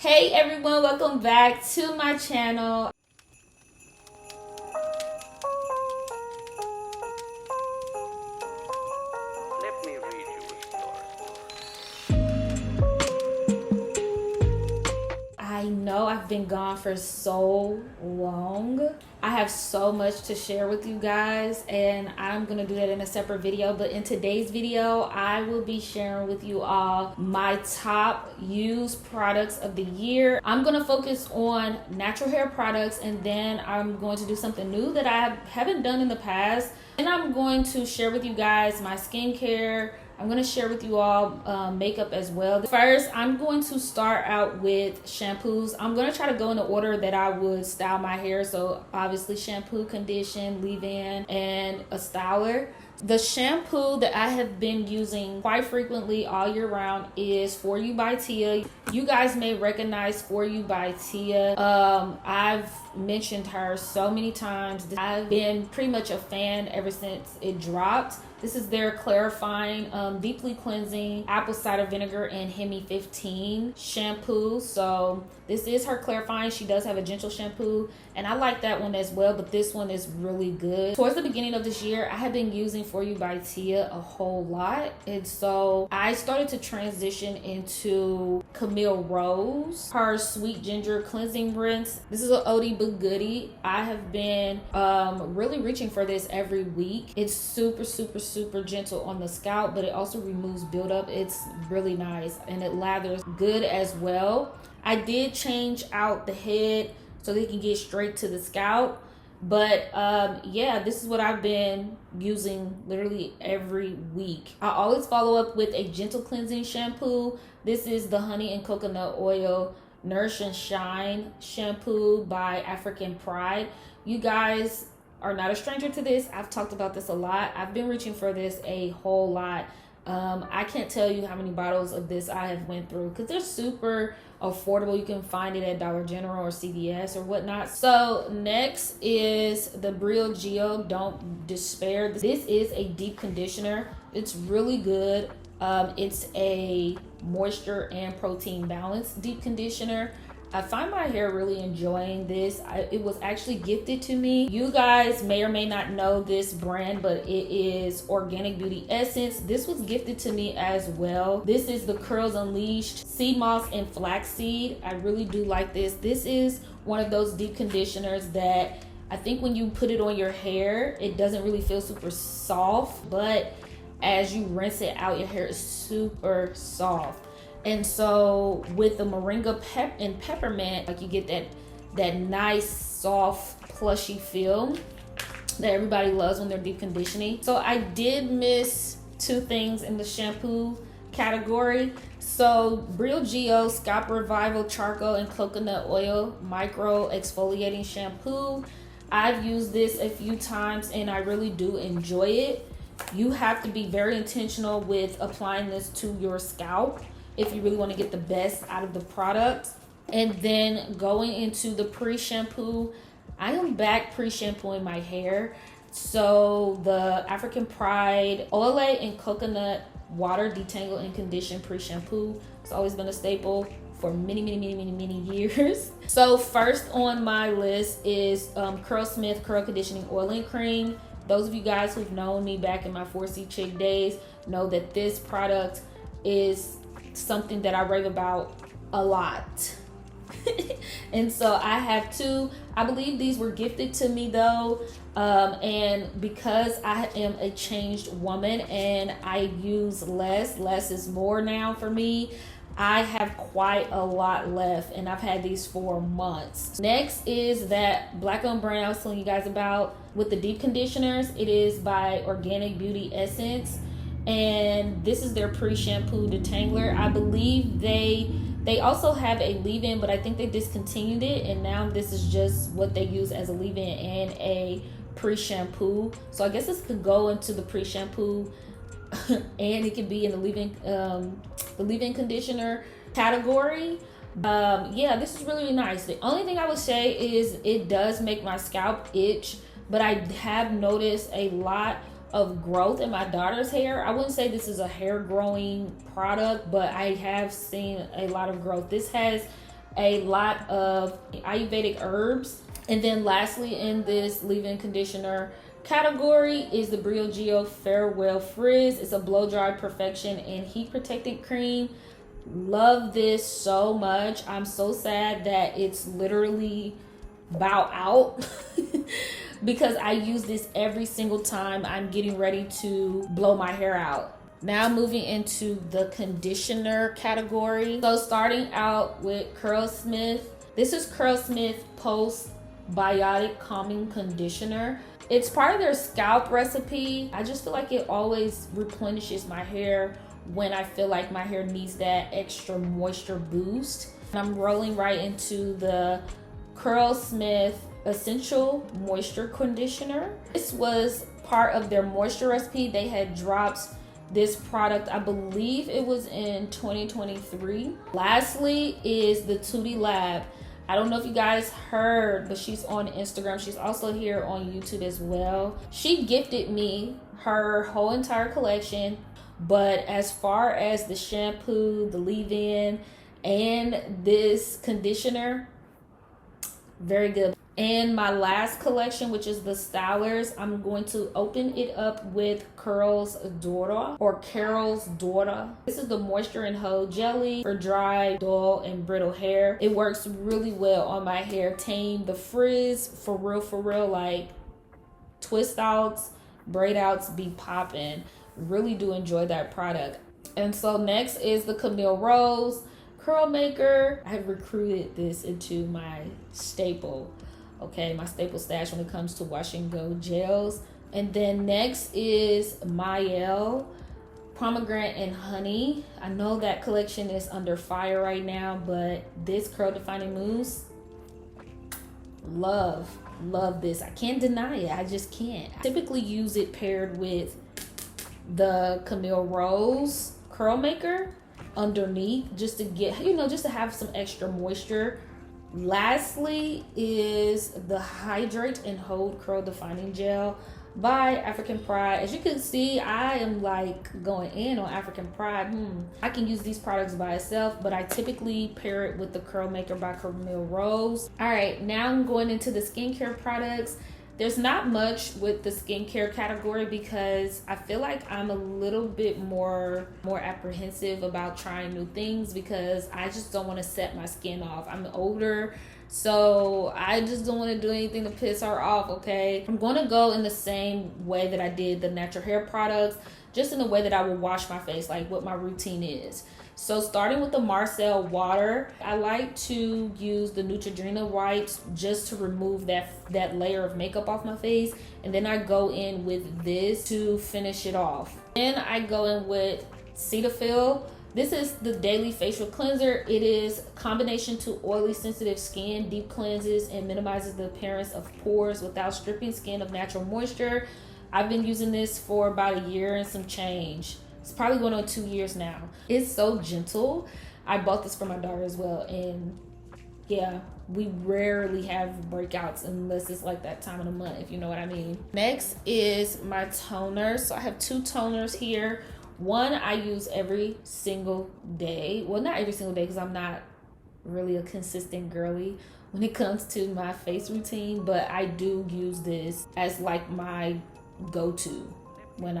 Hey everyone, welcome back to my channel. Let me read you a story. I know I've been gone for so long. I have so much to share with you guys, and I'm gonna do that in a separate video. But in today's video, I will be sharing with you all my top used products of the year. I'm gonna focus on natural hair products, and then I'm going to do something new that I haven't done in the past. And I'm going to share with you guys my skincare. I'm going to share with you all makeup as well. First, I'm going to start out with shampoos. I'm going to try to go in the order that I would style my hair. So obviously shampoo, condition, leave-in, and a styler. The shampoo that I have been using quite frequently all year round is For You by Tia. You guys may recognize For You by Tia. I've mentioned her so many times. I've been pretty much a fan ever since it dropped. This is their clarifying, deeply cleansing apple cider vinegar and Hemi 15 shampoo. So this is her clarifying. She does have a gentle shampoo, and I like that one as well, but this one is really good. Towards the beginning of this year, I have been using For You by Tia a whole lot, and so I started to transition into Camille Rose, her Sweet Ginger Cleansing Rinse. This is an oldie but goodie. I have been really reaching for this every week. It's super gentle on the scalp, but it also removes buildup. It's really nice, and it lathers good as well. I did change out the head so they can get straight to the scalp, but yeah, this is what I've been using literally every week. I always follow up with a gentle cleansing shampoo. This is the Honey and Coconut Oil Nourish and Shine shampoo by African Pride. You guys are not a stranger to this. I've talked about this a lot. I've been reaching for this a whole lot. I can't tell you how many bottles of this I have went through because they're super affordable. You can find it at Dollar General or CVS or whatnot. So next is the Brio Geo Don't Despair. This is a deep conditioner. It's really good. It's a moisture and protein balance deep conditioner. I find my hair really enjoying this. It was actually gifted to me. You guys may or may not know this brand, but it is Organic Beauty Essence. This was gifted to me as well. This is the Curls Unleashed Sea Moss and Flaxseed. I really do like this. This is one of those deep conditioners that I think when you put it on your hair, it doesn't really feel super soft, but as you rinse it out, your hair is super soft. And so with the moringa and peppermint, like you get that nice soft plushy feel that everybody loves when they're deep conditioning. So I did miss two things in the shampoo category. So Brio Geo Scalp Revival Charcoal and Coconut Oil Micro Exfoliating Shampoo. I've used this a few times and I really do enjoy it. You have to be very intentional with applying this to your scalp if you really want to get the best out of the product. And then going into the pre-shampoo, I am back pre-shampooing my hair. So the African Pride Oile and Coconut Water Detangle and Condition pre-shampoo. It's always been a staple for many years. So first on my list is Curlsmith Curl Conditioning Oiling Cream. Those of you guys who've known me back in my 4C Chick days know that this product is something that I rave about a lot. And so I have two. I believe these were gifted to me though, and because I am a changed woman and I use less is more now for me, I have quite a lot left, and I've had these for months. Next is that black on brand I was telling you guys about with the deep conditioners. It is by Organic Beauty Essence, and this is their pre-shampoo detangler. I believe they also have a leave-in, but I think they discontinued it, and now this is just what they use as a leave-in and a pre-shampoo. So I guess this could go into the pre-shampoo and it could be in the leave-in conditioner category. Yeah, this is really nice. The only thing I would say is it does make my scalp itch, but I have noticed a lot of growth in my daughter's hair. I wouldn't say this is a hair growing product, but I have seen a lot of growth. This has a lot of Ayurvedic herbs. And then lastly, in this leave-in conditioner category is the Briogeo Farewell Frizz. It's a blow dry perfection and heat protected cream. Love this so much. I'm so sad that it's literally bow out because I use this every single time I'm getting ready to blow my hair out. Now moving into the conditioner category. So starting out with Curlsmith. This is Curlsmith Post Biotic Calming Conditioner. It's part of their scalp recipe. I just feel like it always replenishes my hair when I feel like my hair needs that extra moisture boost. I'm rolling right into the Curlsmith Essential Moisture Conditioner. This was part of their moisture recipe. They had dropped this product, I believe it was in 2023. Lastly is the Tootie Lab. I don't know if you guys heard, but she's on Instagram. She's also here on YouTube as well. She gifted me her whole entire collection, but as far as the shampoo, the leave-in, and this conditioner, very good. And my last collection, which is the Stylers, I'm going to open it up with Carol's Daughter. This is the Moisture and Hold Jelly for dry, dull, and brittle hair. It works really well on my hair. Tame the frizz, for real, like twist outs, braid outs be popping. Really do enjoy that product. And so next is the Camille Rose Curl Maker. I have recruited this into my staple. Okay, my staple stash when it comes to wash and go gels. And then next is Mael Pomegranate and Honey. I know that collection is under fire right now, but this curl defining mousse, love this. I can't deny it. I just can't. I typically use it paired with the Camille Rose Curl Maker underneath, just to get, just to have some extra moisture. Lastly is the Hydrate and Hold Curl Defining Gel by African Pride. As you can see, I am like going in on African Pride. I can use these products by itself, but I typically pair it with the Curl Maker by Camille Rose. All right, now I'm going into the skincare products. There's not much with the skincare category because I feel like I'm a little bit more apprehensive about trying new things because I just don't want to set my skin off. I'm older, so I just don't want to do anything to piss her off, okay? I'm going to go in the same way that I did the natural hair products, just in the way that I would wash my face, like what my routine is. So starting with the Marcel water, I like to use the Neutrogena wipes just to remove that layer of makeup off my face. And then I go in with this to finish it off. Then I go in with Cetaphil. This is the daily facial cleanser. It is combination to oily sensitive skin, deep cleanses, and minimizes the appearance of pores without stripping skin of natural moisture. I've been using this for about a year and some change. It's probably going on 2 years now. It's so gentle. I bought this for my daughter as well. And yeah, we rarely have breakouts unless it's like that time of the month, if you know what I mean. Next is my toner. So I have two toners here. One I use every single day. Well, not every single day because I'm not really a consistent girly when it comes to my face routine. But I do use this as like my go-to when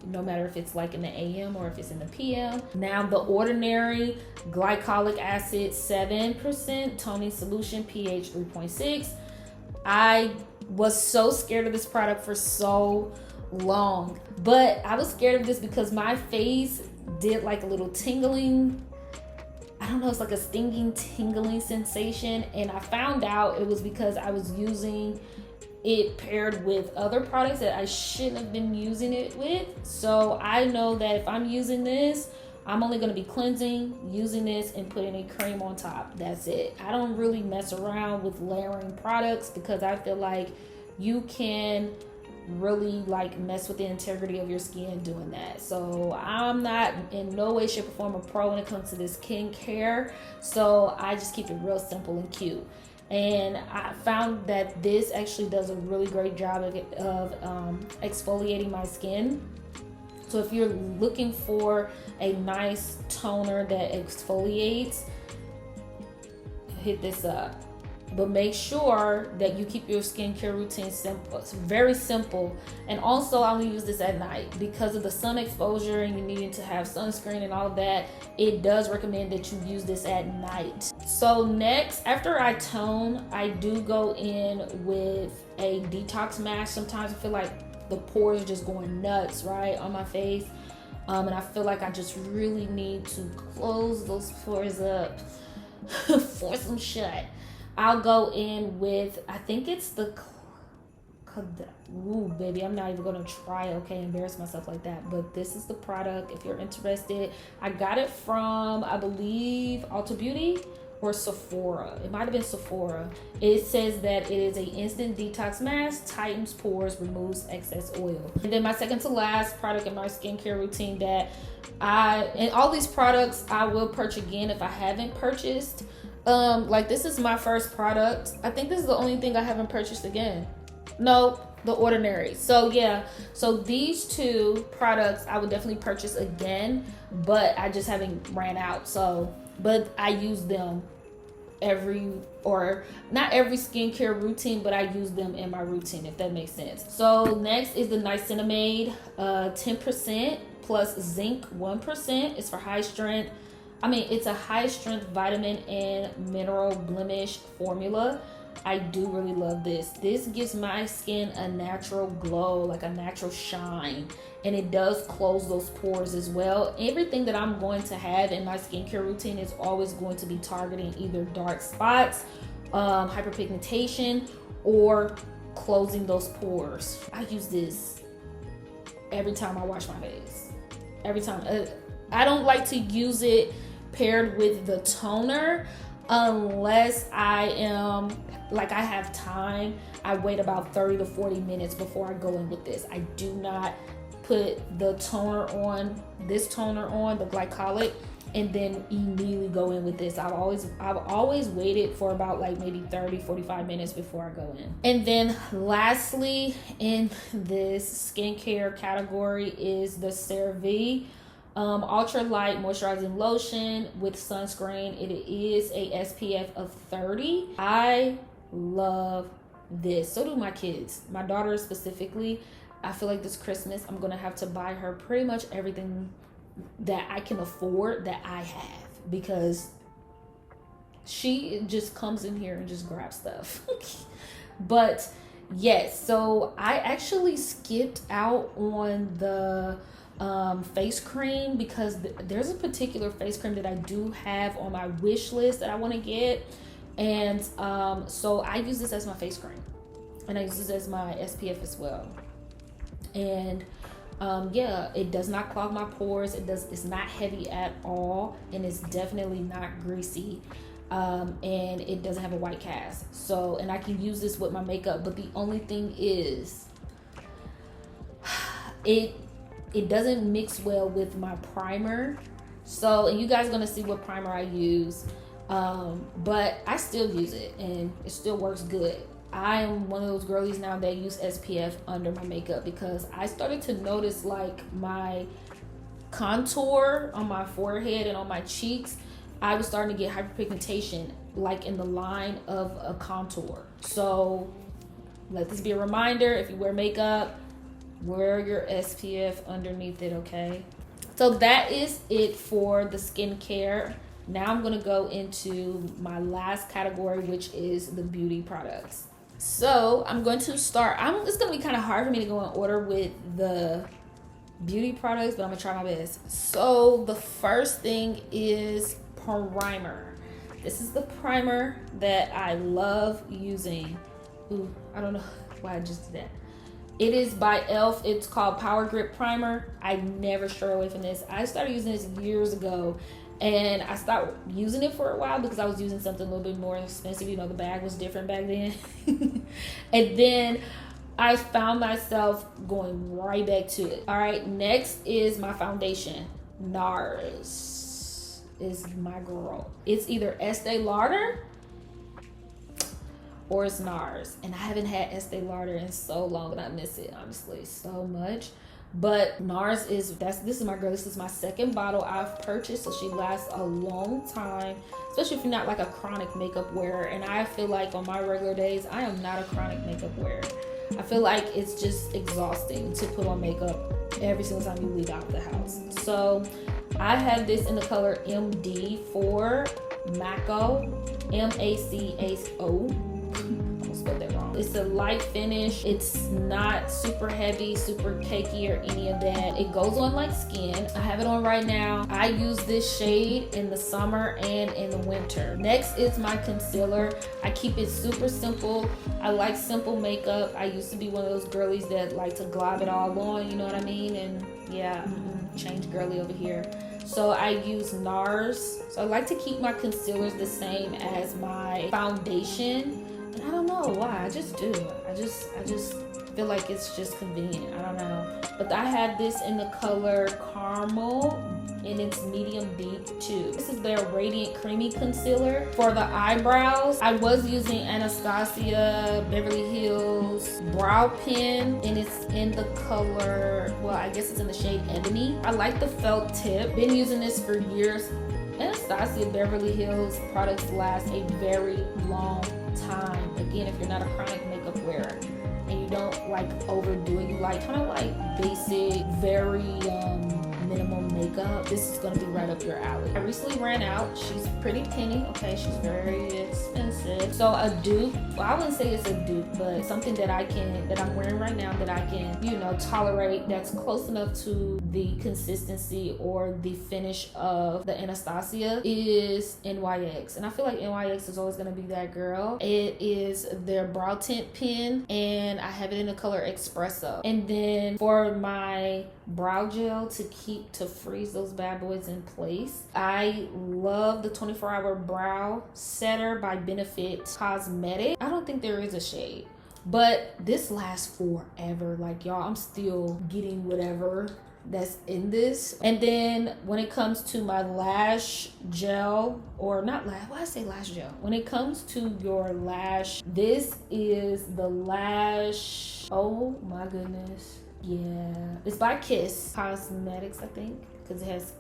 no matter if it's like in the AM or if it's in the PM. Now the Ordinary Glycolic Acid 7% Toning Solution, pH 3.6. I was so scared of this product for so long, but I was scared of this because my face did like a little tingling. I don't know, it's like a stinging, tingling sensation. And I found out it was because I was using it paired with other products that I shouldn't have been using it with. So I know that if I'm using this, I'm only going to be cleansing, using this, and putting a cream on top. That's it. I don't really mess around with layering products because I feel like you can really like mess with the integrity of your skin doing that. So I'm not in no way, shape, or form a pro when it comes to this skincare. So I just keep it real simple and cute. And I found that this actually does a really great job of exfoliating my skin. So if you're looking for a nice toner that exfoliates, hit this up. But make sure that you keep your skincare routine simple. It's very simple. And also, I only use this at night because of the sun exposure and you needing to have sunscreen and all of that. It does recommend that you use this at night. So next, after I tone, I do go in with a detox mask. Sometimes I feel like the pores are just going nuts, right, on my face. And I feel like I just really need to close those pores up, force them shut. I'll go in with, I think it's the, ooh, baby, I'm not even gonna try, okay, embarrass myself like that. But this is the product, if you're interested. I got it from, I believe, Ulta Beauty or Sephora. It might have been Sephora. It says that it is an instant detox mask, tightens pores, removes excess oil. And then my second to last product in my skincare routine that and all these products I will purchase again if I haven't purchased. Like this is my first product. I think this is the only thing I haven't purchased again. No, The Ordinary. So yeah, so these two products I would definitely purchase again, but I just haven't ran out. So, but I use them not every skincare routine, but I use them in my routine, if that makes sense. So next is the Niacinamide 10% plus zinc 1%. It's for high strength. It's a high strength vitamin and mineral blemish formula. I do really love this. This gives my skin a natural glow, like a natural shine, and it does close those pores as well. Everything that I'm going to have in my skincare routine is always going to be targeting either dark spots, hyperpigmentation, or closing those pores. I use this every time I wash my face. Every time. I don't like to use it paired with the toner unless I have time. I wait about 30 to 40 minutes before I go in with this. I do not put the toner on, the glycolic, and then immediately go in with this. I've always waited for about like maybe 30-45 minutes before I go in. And then lastly in this skincare category is the CeraVe ultra light moisturizing lotion with sunscreen. It is a SPF of 30. I love this. So do my kids. My daughter specifically. I feel like this Christmas I'm gonna have to buy her pretty much everything that I can afford that I have, because she just comes in here and just grabs stuff. But yes, so I actually skipped out on the face cream because there's a particular face cream that I do have on my wish list that I want to get, and so I use this as my face cream, and I use this as my SPF as well. And yeah, it does not clog my pores. It's not heavy at all, and it's definitely not greasy, and it doesn't have a white cast. So, and I can use this with my makeup, but the only thing is it doesn't mix well with my primer. So, and you guys are gonna see what primer I use, but I still use it and it still works good. I am one of those girlies now that use SPF under my makeup because I started to notice like my contour on my forehead and on my cheeks, I was starting to get hyperpigmentation like in the line of a contour. So let this be a reminder, if you wear makeup, wear your SPF underneath it, okay? So that is it for the skincare. Now I'm gonna go into my last category, which is the beauty products. So I'm going to start, it's gonna be kind of hard for me to go in order with the beauty products, but I'm gonna try my best. So the first thing is primer. This is the primer that I love using. Ooh, I don't know why I just did that. It is by e.l.f. It's called Power Grip Primer. I never stray away from this. I started using this years ago, and I stopped using it for a while because I was using something a little bit more expensive. You know, the bag was different back then. And then I found myself going right back to it. All right, next is my foundation. NARS is my girl. It's either Estee Lauder or it's NARS, and I haven't had Estee Lauder in so long, and I miss it honestly so much. But NARS this is my girl. This is my second bottle I've purchased, so she lasts a long time, especially if you're not like a chronic makeup wearer. And I feel like on my regular days, I am not a chronic makeup wearer. I feel like it's just exhausting to put on makeup every single time you leave out the house. So I have this in the color MD4 Maco, M-A-C-A-O. I spelled that wrong. It's a light finish. It's not super heavy, super cakey, or any of that. It goes on like skin. I have it on right now. I use this shade in the summer and in the winter. Next is my concealer. I keep it super simple. I like simple makeup. I used to be one of those girlies that like to glob it all on, you know what I mean? And yeah, change girly over here. So I use NARS. So I like to keep my concealers the same as my foundation. And I don't know why, I just do. I just feel like it's just convenient. I don't know. But I have this in the color Caramel, and it's medium deep too. This is their Radiant Creamy Concealer. For the eyebrows, I was using Anastasia Beverly Hills Brow Pen, and it's in the color, well, I guess it's in the shade Ebony. I like the felt tip. Been using this for years. Anastasia Beverly Hills products last a very long time. Again, if you're not a chronic makeup wearer and you don't like overdo it, you like kind of like basic, very minimal makeup, this is gonna be right up your alley. I recently ran out. She's pretty penny, okay? She's very expensive. So a dupe, well, I wouldn't say it's a dupe, but something that I'm wearing right now that I can, you know, tolerate, that's close enough to the consistency or the finish of the Anastasia is NYX. And I feel like NYX is always gonna be that girl. It is their brow tint pen, and I have it in the color Espresso. And then for my brow gel to freeze those bad boys in place, I love the 24-hour brow setter by Benefit Cosmetic. I don't think there is a shade, but this lasts forever. Like, y'all, I'm still getting whatever that's in this. And then when it comes to my lash gel, or not lash, why I say lash gel, when it comes to your lash, this is the lash, oh my goodness, yeah, it's by Kiss Cosmetics, I think, because it has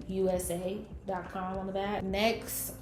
kissusa.com on the back. Next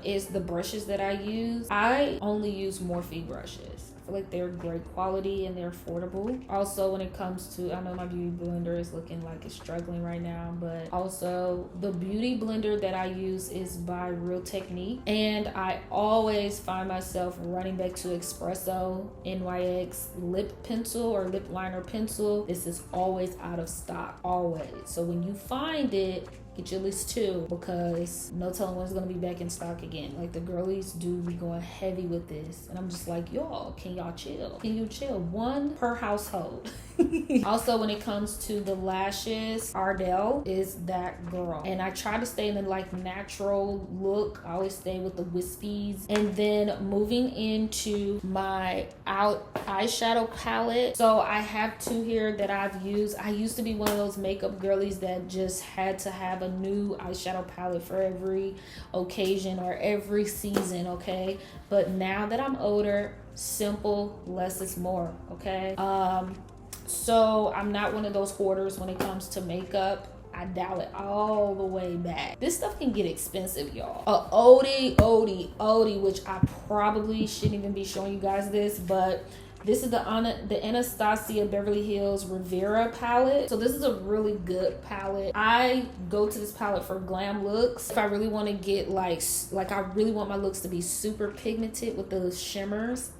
is the brushes that I use. I only use Morphe brushes. I feel like they're great quality and they're affordable. Also, when it comes to, I know my beauty blender is looking like it's struggling right now, but also the beauty blender that I use is by Real Technique. And I always find myself running back to Espresso NYX lip pencil or lip liner pencil. This is always out of stock, always. So when you find it, get you at least two, because no telling when it's gonna be back in stock again. Like, the girlies do be going heavy with this, and I'm just like, y'all, can y'all chill? Can you chill? One per household. Also, when it comes to the lashes, Ardell is that girl, and I try to stay in the like natural look. I always stay with the wispies. And then moving into my eyeshadow palette, so I have two here that I've used. I used to be one of those makeup girlies that just had to have a new eyeshadow palette for every occasion or every season, okay? But now that I'm older, simple, less is more, okay? So I'm not one of those hoarders when it comes to makeup. I dial it all the way back. This stuff can get expensive, y'all. A oldie, which I probably shouldn't even be showing you guys this, but this is the Anastasia Beverly Hills Rivera palette. So this is a really good palette. I go to this palette for glam looks. If I really want to get like I really want my looks to be super pigmented with those shimmers.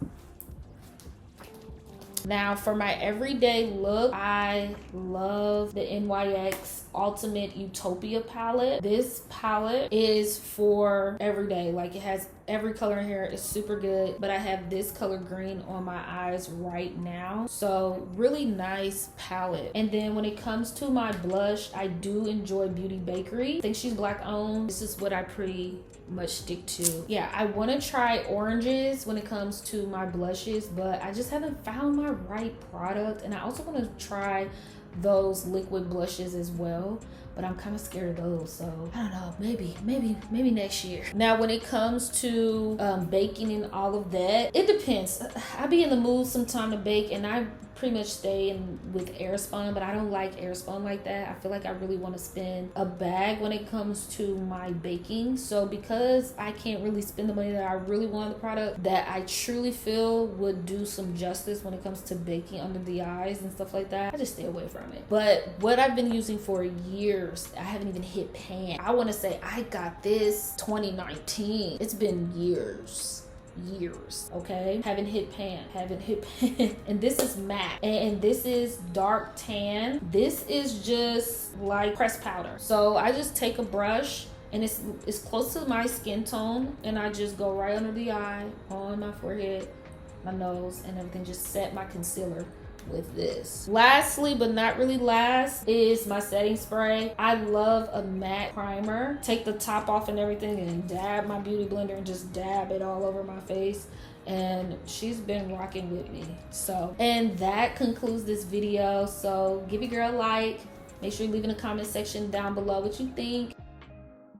Now, for my everyday look, I love the NYX Ultimate Utopia palette. This palette is for everyday. Like, it has every color in here. It's super good. But I have this color green on my eyes right now. So, really nice palette. And then when it comes to my blush, I do enjoy Beauty Bakery. I think she's Black owned. This is what I pretty much stick to. Yeah, I want to try oranges when it comes to my blushes, but I just haven't found my right product. And I also want to try those liquid blushes as well, but I'm kind of scared of those, so I don't know, maybe next year. Now, when it comes to baking and all of that, it depends. I be in the mood sometime to bake, and I pretty much stay with Airspun, but I don't like Airspun like that. I feel like I really want to spend a bag when it comes to my baking. So because I can't really spend the money that I really want on the product that I truly feel would do some justice when it comes to baking under the eyes and stuff like that, I just stay away from it. But what I've been using for years, I haven't even hit pan. I want to say I got this 2019. It's been years, okay? Haven't hit pan. And this is matte, and this is dark tan. This is just like pressed powder. So I just take a brush, and it's close to my skin tone, and I just go right under the eye, on my forehead, my nose, and everything. Just set my concealer with this. Lastly, but not really last, is my setting spray. I love a matte primer. Take the top off and everything and dab my beauty blender and just dab it all over my face. And she's been rocking with me. So, and that concludes this video. So give your girl a like. Make sure you leave in the comment section down below what you think.